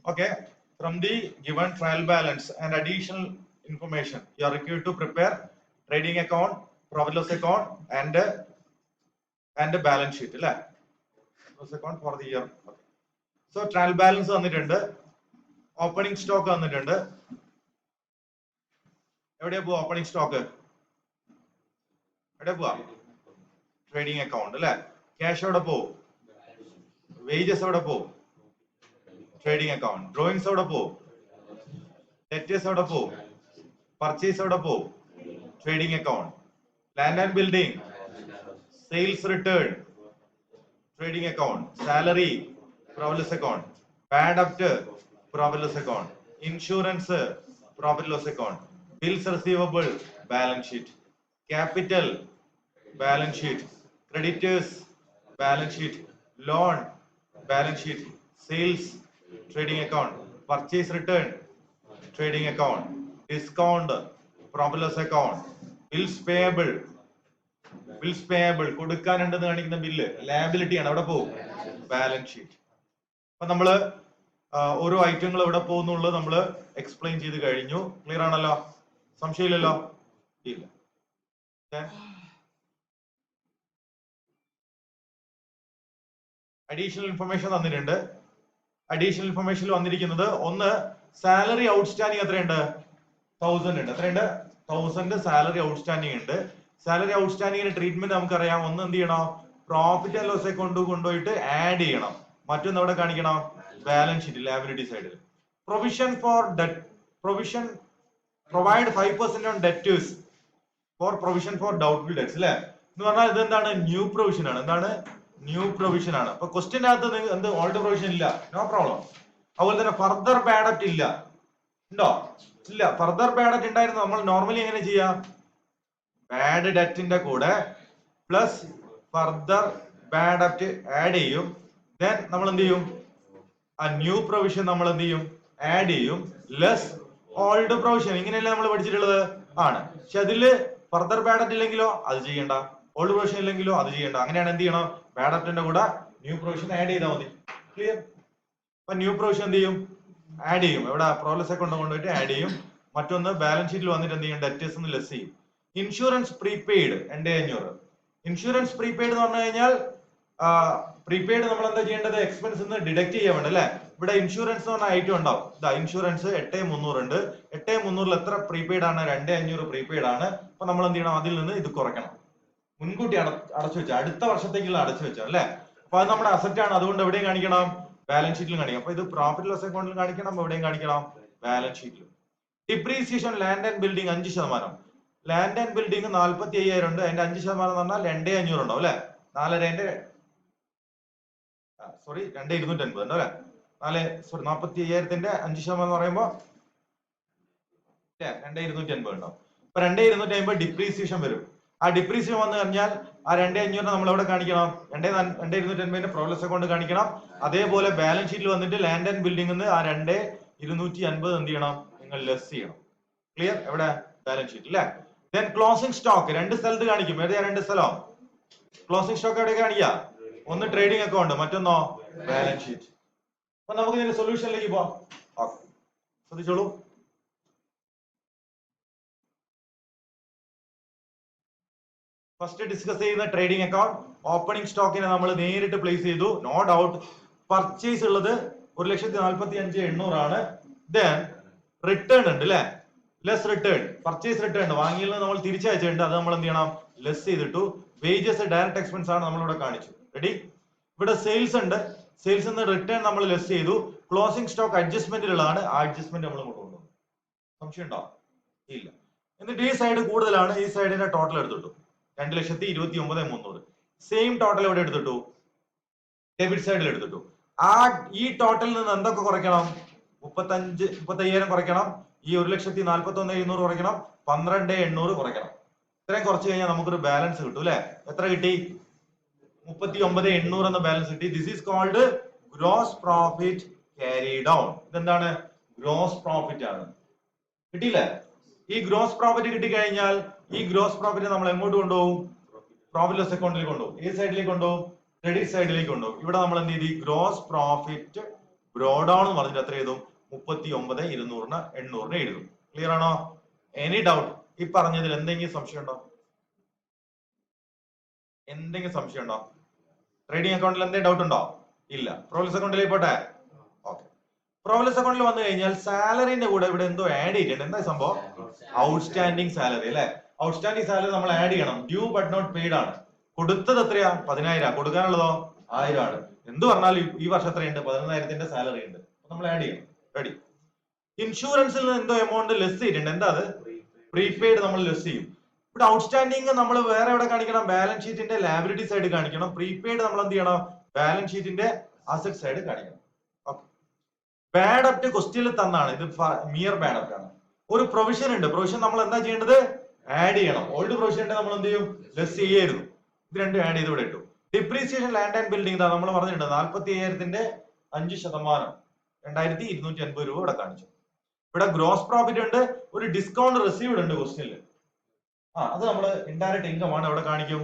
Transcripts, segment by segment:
Okay, from the given trial balance and additional information, you are required to prepare trading account, profit loss account, and the balance sheet. Loss account for the year. Okay. So trial balance തന്നിട്ടുണ്ട്, opening stock തന്നിട്ടുണ്ട്. എവിടെയാ പോവാ opening stock? എവിടെ പോവാ? Trading account അല്ലെ. Cash എവിടെ പോവും? Wages എവിടെ പോവും? Trading account. ഡ്രോയിങ്സ് എവിടെ പോവും? ഡെറ്റേഴ്സ് എവിടെ പോവും? പർച്ചേസ് എവിടെ പോവും? Trading account. Land and building, sales return, trading account. Salary, profit loss account. Bad debt, profit loss account. Insurance, profit loss account. Bills receivable, balance sheet. Capital, balance sheet. Creditors, balance sheet. Loan, balance sheet. Sales, trading account. Purchase return, trading account. Discount, profit loss account. Bills payable, കൊടുക്കാനുണ്ടെന്ന് കാണിക്കുന്ന bill liability ആണ്, അവിടെ പോകും balance sheet. അപ്പൊ നമ്മള് ഓരോ ഐറ്റങ്ങൾ എവിടെ പോകുന്നുള്ളത് നമ്മൾ എക്സ്പ്ലെയിൻ ചെയ്ത് കഴിഞ്ഞു. ക്ലിയർ ആണല്ലോ? സംശയമില്ലല്ലോ? ഇല്ല. അഡീഷണൽ ഇൻഫർമേഷൻ തന്നിട്ടുണ്ട്. അഡീഷണൽ ഇൻഫർമേഷനിൽ വന്നിരിക്കുന്നത് ഒന്ന്, സാലറി ഔട്ട്സ്റ്റാൻഡിങ് എത്രയുണ്ട്? 1000 ഉണ്ട്. എത്രയുണ്ട്? 1000 സാലറി ഔട്ട്സ്റ്റാൻഡിങ് ഉണ്ട്. സാലറി ഔട്ട്സ്റ്റാൻഡിങ്ങിന്റെ ട്രീറ്റ്മെന്റ് നമുക്കറിയാം. ഒന്ന് എന്ത് ചെയ്യണം? പ്രോഫിറ്റ് ആൻഡ് ലോസ് അക്കൗണ്ട് കൊണ്ടുപോയിട്ട് ആഡ് ചെയ്യണം. മറ്റൊന്ന് എവിടെ കാണിക്കണം? ബാലൻസ് ഷീറ്റ് ലയബിലിറ്റി സൈഡിൽ. Provision for debt, provision provide 5% on debtors for provision for doubtful debts അല്ലെ. എന്ന് പറഞ്ഞാൽ ഇത് എന്താണ്? ന്യൂ പ്രൊവിഷൻ ആണ്. എന്താണ്? ന്യൂ പ്രൊവിഷൻ ആണ്. അപ്പൊ ക്വസ്റ്റ്യൻ അകത്ത് എന്ത് ഓൾഡ് പ്രൊവിഷൻ ഇല്ല, നോ പ്രോബ്ലം. അതുപോലെ തന്നെ ഫർദർ ബാഡ് ഡെറ്റ് ഇല്ല, ഉണ്ടോ? ഇല്ല. ഫർദർ ബാഡ് ഡെറ്റ് ഉണ്ടായിരുന്നു. നമ്മൾ നോർമലി എങ്ങനെ ചെയ്യാം? ബാഡ് ഡെറ്റിന്റെ കൂടെ plus further bad debt add ചെയ്യും. ദെൻ നമ്മൾ എന്ത് ചെയ്യും? ആ ന്യൂ പ്രൊവിഷൻ നമ്മൾ എന്ത് ചെയ്യും? ആഡ് ചെയ്യും. Less old provision. ഇങ്ങനെയല്ലേ നമ്മൾ പഠിച്ചിട്ടുള്ളത്? ആണ്. പക്ഷെ അതില് ഫർദർ ബാഡ് ഡെറ്റ് ഇല്ലെങ്കിലോ അത് ചെയ്യണ്ട, ഓൾഡ് പ്രൊവിഷൻ ഇല്ലെങ്കിലോ അത് ചെയ്യണ്ട. അങ്ങനെയാണ് എന്ത് ചെയ്യണം? ബാഡ് ഡെറ്റിന്റെ കൂടെ ന്യൂ പ്രൊവിഷൻ ആഡ് ചെയ്താൽ മതി. ക്ലിയർ? അപ്പൊ ന്യൂ പ്രൊവിഷൻ എന്ത് ചെയ്യും? ആഡ് ചെയ്യും. എവിടെ? പ്രോഗ്രസ് അക്കൗണ്ട് കൊണ്ടുപോയിട്ട് ആഡ് ചെയ്യും. മറ്റൊന്ന് ബാലൻസ് ഷീറ്റിൽ വന്നിട്ട് എന്ത് ചെയ്യും? ഡെറ്റേഴ്സ് ഒന്ന് ലെസ് ചെയ്യും. Insurance prepaid 2500. ഇൻഷുറൻസ് പ്രീപെയ്ഡ് എന്ന് പറഞ്ഞു കഴിഞ്ഞാൽ പ്രീപെയ്ഡ് നമ്മൾ എന്താ ചെയ്യേണ്ടത്? എക്സ്പെൻസ് ഡിഡക്ട് ചെയ്യാൻ വേണ്ട അല്ലെ. ഇവിടെ ഇൻഷുറൻസ് എന്ന് പറഞ്ഞ ഐറ്റം ഉണ്ടാവും. ഇൻഷുറൻസ് 8300 ഉണ്ട്. 8300 എത്ര പ്രീപെയ്ഡ് ആണ്? 2500 പ്രീപെയ്ഡ് ആണ്. അപ്പൊ നമ്മൾ എന്ത് ചെയ്യണം? അതിൽ നിന്ന് ഇത് കുറയ്ക്കണം. മുൻകൂട്ടി അടച്ചു വെച്ച, അടുത്ത വർഷത്തേക്കുള്ള അടച്ചു വെച്ച അല്ലെ. അപ്പൊ അത് നമ്മുടെ അസറ്റ് ആണ്. അതുകൊണ്ട് എവിടെയും കാണിക്കണം? ബാലൻസ് ഷീറ്റിലും കാണിക്കണം. അപ്പൊ ഇത് പ്രോഫിറ്റ് ലോസ് അക്കൗണ്ടിൽ കാണിക്കണം, എവിടെയും കാണിക്കണം? ബാലൻസ് ഷീറ്റിലും. Depreciation land and building 5%. Land and building 45,000 ഉണ്ട്. അതിന്റെ 5% എന്ന് പറഞ്ഞാൽ 2500 ഉണ്ടാവും അല്ലെ. 2250 ഉണ്ട് അല്ലെ. 45,000ന്റെ 5% എന്ന് പറയുമ്പോ 2250 ഉണ്ടാവും. അപ്പൊ 2250 ഡിപ്രീസിയേഷൻ വരും. ആ ഡിപ്രീസിയേഷൻ വന്നു കഴിഞ്ഞാൽ ആ 2500 നമ്മൾ എവിടെ കാണിക്കണം? 2250ന്റെ പ്രോഗ്രസ് അക്കൗണ്ട് കാണിക്കണം. അതേപോലെ ബാലൻസ് ഷീറ്റിൽ വന്നിട്ട് ലാൻഡ് ആൻഡ് ബിൽഡിംഗ് ആ 2250 എന്ത് ചെയ്യണം? നിങ്ങൾ ലെസ് ചെയ്യണം. ക്ലിയർ? എവിടെ? ബാലൻസ് ഷീറ്റ് അല്ലെ. ദെൻ ക്ലോസിംഗ് സ്റ്റോക്ക് രണ്ട് സ്ഥലത്ത് കാണിക്കും. ഏതാ രണ്ട് സ്ഥലം? ക്ലോസിംഗ് സ്റ്റോക്ക് എവിടെ കാണിക്കുക? ഒന്ന് ട്രേഡിംഗ് അക്കൗണ്ട്, മറ്റൊന്നോ ബാലൻസ് ഷീറ്റ്. അപ്പൊ നമുക്ക് ഇതിന്റെ സൊല്യൂഷനിലേക്ക് പോവാം. ഓക്കെ, ശ്രദ്ധിച്ചോളൂ. ഫസ്റ്റ് ഡിസ്കസ് ചെയ്യുന്ന ട്രേഡിംഗ് അക്കൗണ്ട്. ഓപ്പണിംഗ് സ്റ്റോക്കിനെ നമ്മൾ നേരിട്ട് പ്ലേസ് ചെയ്തു. നോ ഡൗട്ട് പർച്ചേസ് ഉള്ളത് 1,45,800 ആണ്. ദെൻ റിട്ടേൺ ഉണ്ട് അല്ലെ. ലെസ് റിട്ടേൺ, പർച്ചേസ് റിട്ടേൺ വാങ്ങിയിൽ നിന്ന് നമ്മൾ തിരിച്ചയച്ചിട്ടുണ്ട്. അത് നമ്മൾ എന്ത് ചെയ്യണം? ലെസ് ചെയ്തിട്ടു. വേജസ് ഡയറക്റ്റ് എക്സ്പെൻസ് ആണ് നമ്മളിവിടെ കാണിച്ചു. റെഡി? ഇവിടെ സെയിൽസ് ഉണ്ട്. സെയിൽസ് നിന്ന് റിട്ടേൺ നമ്മൾ ലെസ് ചെയ്തു. ക്ലോസിംഗ് സ്റ്റോക്ക് അഡ്ജസ്റ്റ്മെന്റിലുള്ളതാണ്. ആ അഡ്ജസ്റ്റ്മെന്റ് നമ്മൾ കൊണ്ടുവന്നു. സംശയം ഉണ്ടോ? ഇല്ല. എന്നിട്ട് ഈ സൈഡ് കൂടുതലാണ്. ഈ സൈഡിന്റെ ടോട്ടൽ എടുത്തിട്ടു 2,29,300. സെയിം ടോട്ടൽ എവിടെ എടുത്തിട്ടു? ഡെബിറ്റ് സൈഡിൽ എടുത്തിട്ടു. ഈ ടോട്ടലിൽ നിന്ന് എന്തൊക്കെ കുറയ്ക്കണം? 35,000 കുറയ്ക്കണം. ഈ 1,41,700 കുറയ്ക്കണം. 12,800 കുറയ്ക്കണം. ഇത്രയും കുറച്ച് കഴിഞ്ഞാൽ നമുക്കൊരു ബാലൻസ് കിട്ടും അല്ലെ. എത്ര കിട്ടി? 39,800 എന്ന ബാലൻസ് കിട്ടി. This is called gross profit carry down. ഇതെന്താണ്? ഗ്രോസ് പ്രോഫിറ്റ് ആണ്. കിട്ടിയില്ലേ? ഈ ഗ്രോസ് പ്രോഫിറ്റ് കിട്ടിക്കഴിഞ്ഞാൽ ഈ ഗ്രോസ് പ്രോഫിറ്റ് നമ്മൾ എങ്ങോട്ട് കൊണ്ടുപോകും? പ്രോഫിറ്റ് ലോസ് അക്കൗണ്ടിലേക്ക് കൊണ്ടുപോകും. ഏത് സൈഡിലേക്ക് കൊണ്ടുപോകും? ക്രെഡിറ്റ് സൈഡിലേക്ക് കൊണ്ടുപോകും. ഇവിടെ നമ്മൾ എന്ത് ചെയ്തു? ഗ്രോസ് പ്രോഫിറ്റ് ബ്രോ ഡൗൺ എന്ന് പറഞ്ഞിട്ട് എത്ര എഴുതും? 39,200 800 എഴുതും. ക്ലിയർ ആണോ? Any doubt? ഈ പറഞ്ഞതിൽ എന്തെങ്കിലും സംശയം ഉണ്ടോ? എന്തെങ്കിലും സംശയം ഉണ്ടോ? ട്രേഡിംഗ് അക്കൗണ്ടിൽ എന്തെങ്കിലും ഡൗട്ട് ഉണ്ടോ? ഇല്ല. പ്രോഫിറ്റ് അക്കൗണ്ടിലേക്ക് പോട്ടെ. ഓക്കെ. പ്രോഫിറ്റ് അക്കൗണ്ടിൽ വന്നു കഴിഞ്ഞാൽ സാലറിന്റെ കൂടെ ഇവിടെ എന്തോ ആഡ് ചെയ്തിട്ടുണ്ട്. എന്താ സംഭവം? ഔട്ട്സ്റ്റാൻഡിങ് സാലറി അല്ലെ? ഔട്ട്സ്റ്റാൻഡിങ് സാലറി നമ്മൾ ആഡ് ചെയ്യണം. ഡ്യൂ ബട്ട് നോട്ട് പെയ്ഡ് ആണ്. കൊടുത്തത് എത്രയാ? 10,000. കൊടുക്കാനുള്ളതോ 1000 ആണ്. എന്ത് പറഞ്ഞാലും ഈ വർഷം എത്രയുണ്ട്? 11,000ന്റെ സാലറി ഉണ്ട്. നമ്മൾ ആഡ് ചെയ്യണം. റെഡി. ഇൻഷുറൻസിൽ നിന്ന് എന്തോ എമൗണ്ട് ലെസ് ചെയ്തിട്ടുണ്ട്. എന്താ അത്? പ്രീപെയ്ഡ് നമ്മൾ ലെസ് ചെയ്യും. ഇവിടെ ഔട്ട്സ്റ്റാൻഡിങ് നമ്മൾ വേറെ എവിടെ കാണിക്കണം? ബാലൻസ് ഷീറ്റിന്റെ ലാബിലിറ്റി സൈഡ് കാണിക്കണം. പ്രീപെയ്ഡ് നമ്മൾ എന്ത് ചെയ്യണം? ബാലൻസ് ഷീറ്റിന്റെ അസറ്റ് സൈഡ് കാണിക്കണം. ഓക്കെ. ബാഡ് അപ്റ്റ് ക്വസ്റ്റ്യനിൽ തന്നാണ്. ഇത് മിയർ ബാഡ് അപ്റ്റ് ആണ്. ഒരു പ്രൊവിഷൻ ഉണ്ട്. പ്രൊവിഷൻ നമ്മൾ എന്താ ചെയ്യേണ്ടത്? ആഡ് ചെയ്യണം. ഓൾഡ് പ്രൊവിഷൻ നമ്മൾ എന്ത് ചെയ്യും? ലെസ് ചെയ്യായിരുന്നു. ഇത് രണ്ടും ആഡ് ചെയ്ത് ഇവിടെ ഇട്ടു. ഡിപ്രീസിയേഷൻ ലാൻഡ് ആൻഡ് ബിൽഡിംഗ് നമ്മൾ പറഞ്ഞിട്ടുണ്ട് 45,000ന്റെ 5%, 2,250 രൂപ ഇവിടെ കാണിച്ചു. ഇവിടെ ഗ്രോസ് പ്രോഫിറ്റ് ഉണ്ട്. ഒരു ഡിസ്കൗണ്ട് റിസീവ്ഡ് ഉണ്ട് ക്വസ്റ്റ്യനിൽ. അത് നമ്മൾ ഇൻഡയറക്റ്റ് ഇൻകം ആണ്. ഇവിടെ കാണിക്കും.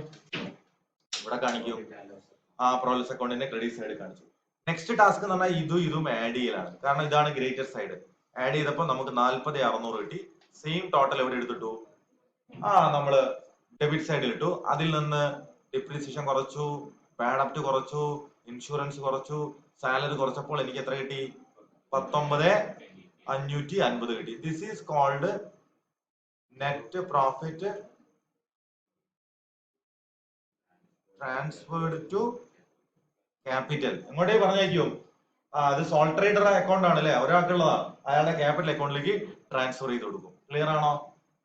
പ്രോഫിറ്റ് അക്കൗണ്ടിന്റെ ക്രെഡിറ്റ് സൈഡ് കാണിച്ചു. നെക്സ്റ്റ് ടാസ്ക് എന്ന് പറഞ്ഞാൽ ഇതും ആഡ് ചെയ്യലാണ്. കാരണം ഇതാണ് ഗ്രേറ്റർ സൈഡ്. ആഡ് ചെയ്തപ്പോൾ നമുക്ക് 40,600 കിട്ടി. സെയിം ടോട്ടൽ എവിടെ എടുത്തിട്ടു? നമ്മള് ഡെബിറ്റ് സൈഡിൽ ഇട്ടു. അതിൽ നിന്ന് ഡിപ്രീസിയേഷൻ കുറച്ചു, ബാഡ് അപ്റ്റ് കുറച്ചു, ഇൻഷുറൻസ് കുറച്ചു, സാലറി കുറച്ചപ്പോൾ എനിക്ക് എത്ര കിട്ടി? 19,550 കിട്ടി. This is called net profit transferred to capital. എങ്ങോട്ടേക്ക് പറഞ്ഞേക്കും? അത് സോൾ ട്രേഡർ അക്കൗണ്ട് ആണ് അല്ലെ? ഒരാൾക്കുള്ളതാണ്. അയാളുടെ ക്യാപിറ്റൽ അക്കൗണ്ടിലേക്ക് ട്രാൻസ്ഫർ ചെയ്ത് കൊടുക്കും. ക്ലിയർ ആണോ?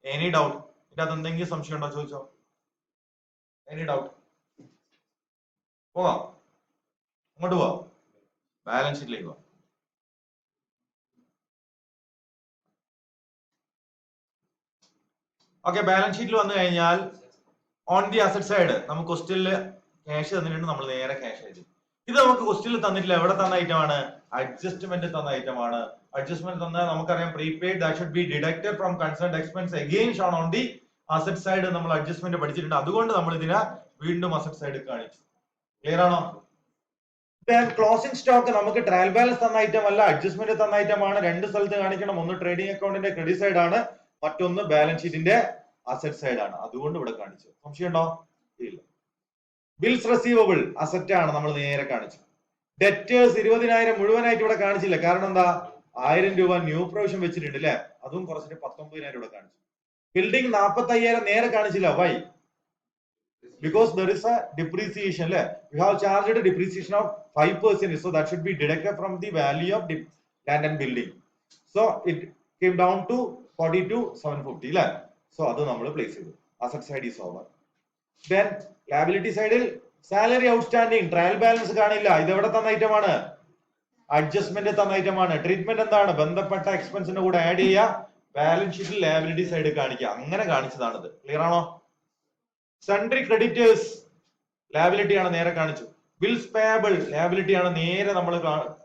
Any doubt? ഇതിനകത്ത് എന്തെങ്കിലും സംശയം ഉണ്ടോ? ചോദിച്ചോ. Any doubt? പോവാം. അങ്ങോട്ട് പോവാം. ബാലൻസ് ഷീറ്റിലേക്ക് പോവാം. ഓക്കെ. ബാലൻസ് ഷീറ്റിൽ വന്നു കഴിഞ്ഞാൽ ഓൺ ദി അസറ്റ് സൈഡ് നമുക്ക് ക്വസ്റ്റ്യനിൽ ക്യാഷ് തന്നിട്ടുണ്ട്. നമ്മൾ നേരെ ക്യാഷ് എഴുതി. ഇത് നമുക്ക് ക്വസ്റ്റ്യനിൽ തന്നിട്ടില്ല. എവിടെ തന്ന ഐറ്റം ആണ്? അഡ്ജസ്റ്റ്മെന്റ് തന്ന ഐറ്റം ആണ്. അഡ്ജസ്റ്റ്മെന്റ് തന്നാൽ നമുക്കറിയാം prepaid that should be deducted from concerned expense again shown on the asset side. നമ്മൾ അഡ്ജസ്റ്റ്മെന്റ് പഠിച്ചിട്ടുണ്ട്. അതുകൊണ്ട് നമ്മൾ ഇതിനെ വീണ്ടും അസറ്റ് സൈഡ് കാണിച്ചു. ക്ലിയർ ആണോ? ക്ലോസിംഗ് സ്റ്റോക്ക് നമുക്ക് ട്രയൽ ബാലൻസ് തന്ന ഐറ്റം അല്ല, അഡ്ജസ്റ്റ്മെന്റ് തന്ന ഐറ്റം ആണ്. രണ്ട് സ്ഥലത്ത് കാണിക്കണം. ഒന്ന് ട്രേഡിംഗ് അക്കൗണ്ടിന്റെ ക്രെഡിറ്റ് സൈഡ് ആണ്, മറ്റൊന്ന് ബാലൻസ് ഷീറ്റിന്റെ അസറ്റ് സൈഡ് ആണ്. അതുകൊണ്ട് ഇവിടെ കാണിച്ചു. സംശയം ഉണ്ടോ? ഇല്ല. ബിൽസ് റെസീവബിൾ അസറ്റ് ആണ്, നമ്മൾ നേരെ കാണിച്ചു. ഡെറ്റേഴ്സ് 20,000 മുഴുവനായിട്ട് ഇവിടെ കാണിച്ചില്ല. കാരണം എന്താ? 1000 രൂപ ന്യൂ പ്രൊവിഷൻ വെച്ചിട്ടുണ്ട് അല്ലെ? അതും കുറച്ചിട്ട് 19,000 ഇവിടെ കാണിച്ചു. ബിൽഡിംഗ് 45,000 നേരെ കാണിച്ചില്ല. Y? Because there is a depreciation. You have charged a depreciation of 5%, so that should be deducted from the value of land and building. So it came down to 42,750. So that we place it. Asset side is over. Then liability side, salary outstanding, trial balance കാണയില്ല. ഇത് എവിടെ തന്ന item ആണ്? Adjustment തന്ന item ആണ്. Treatment എന്താണ്? ബന്ധപ്പെട്ട എക്സ്പെൻസിന്റെ കൂടെ add ചെയ്യുക, ബാലൻസ് ഷീറ്റിൽ ലയബിലിറ്റി സൈഡ് കാണിക്കുക. അങ്ങനെ കാണിച്ചതാണിത്. ക്ലിയർ ആണോ? സൺട്രി ക്രെഡിറ്റേഴ്സ് ലാബിലിറ്റി ആണ്, നേരെ കാണിച്ചു. ബിൽസ് പേയബിൾ ലാബിലിറ്റി ആണ്, നേരെ നമ്മൾ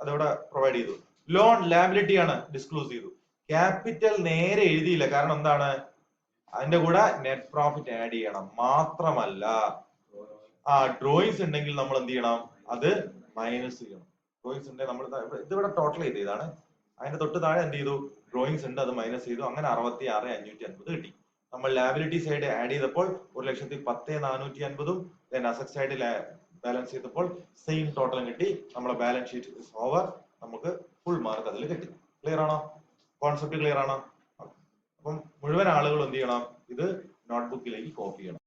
അതവിടെ പ്രൊവൈഡ് ചെയ്തു. ലോൺ ലാബിലിറ്റി ആണ്, ഡിസ്ക്ലോസ് ചെയ്തു. ക്യാപിറ്റൽ നേരെ എഴുതിയില്ല. കാരണം എന്താണ്? അതിന്റെ കൂടെ നെറ്റ് പ്രോഫിറ്റ് ആഡ് ചെയ്യണം. മാത്രമല്ല ഡ്രോയിങ്സ് ഉണ്ടെങ്കിൽ നമ്മൾ എന്ത് ചെയ്യണം? അത് മൈനസ് ചെയ്യണം. ഡ്രോയിങ്സ് ഉണ്ടെങ്കിൽ നമ്മൾ ഇതിവിടെ ടോട്ടൽ ചെയ്തതാണ്. അതിന്റെ തൊട്ട് താഴെ എന്ത് ചെയ്തു? ഡ്രോയിങ്സ് ഉണ്ട്, അത് മൈനസ് ചെയ്തു. അങ്ങനെ 66,550 കിട്ടി. നമ്മൾ ലാബിലിറ്റി സൈഡ് ആഡ് ചെയ്തപ്പോൾ 1,10,450, ദെൻ അസറ്റ് സൈഡ് ബാലൻസ് ചെയ്തപ്പോൾ സെയിം ടോട്ടലും കിട്ടി. നമ്മളെ ബാലൻസ് ഷീറ്റ് ഇസ് ഓവർ. നമുക്ക് ഫുൾ മാർക്ക് അതിൽ കിട്ടി. ക്ലിയർ ആണോ? കോൺസെപ്റ്റ് ക്ലിയർ ആണോ? അപ്പം മുഴുവൻ ആളുകൾ എന്ത് ചെയ്യണം? ഇത് നോട്ട്ബുക്കിലേക്ക് കോപ്പി ചെയ്യണം.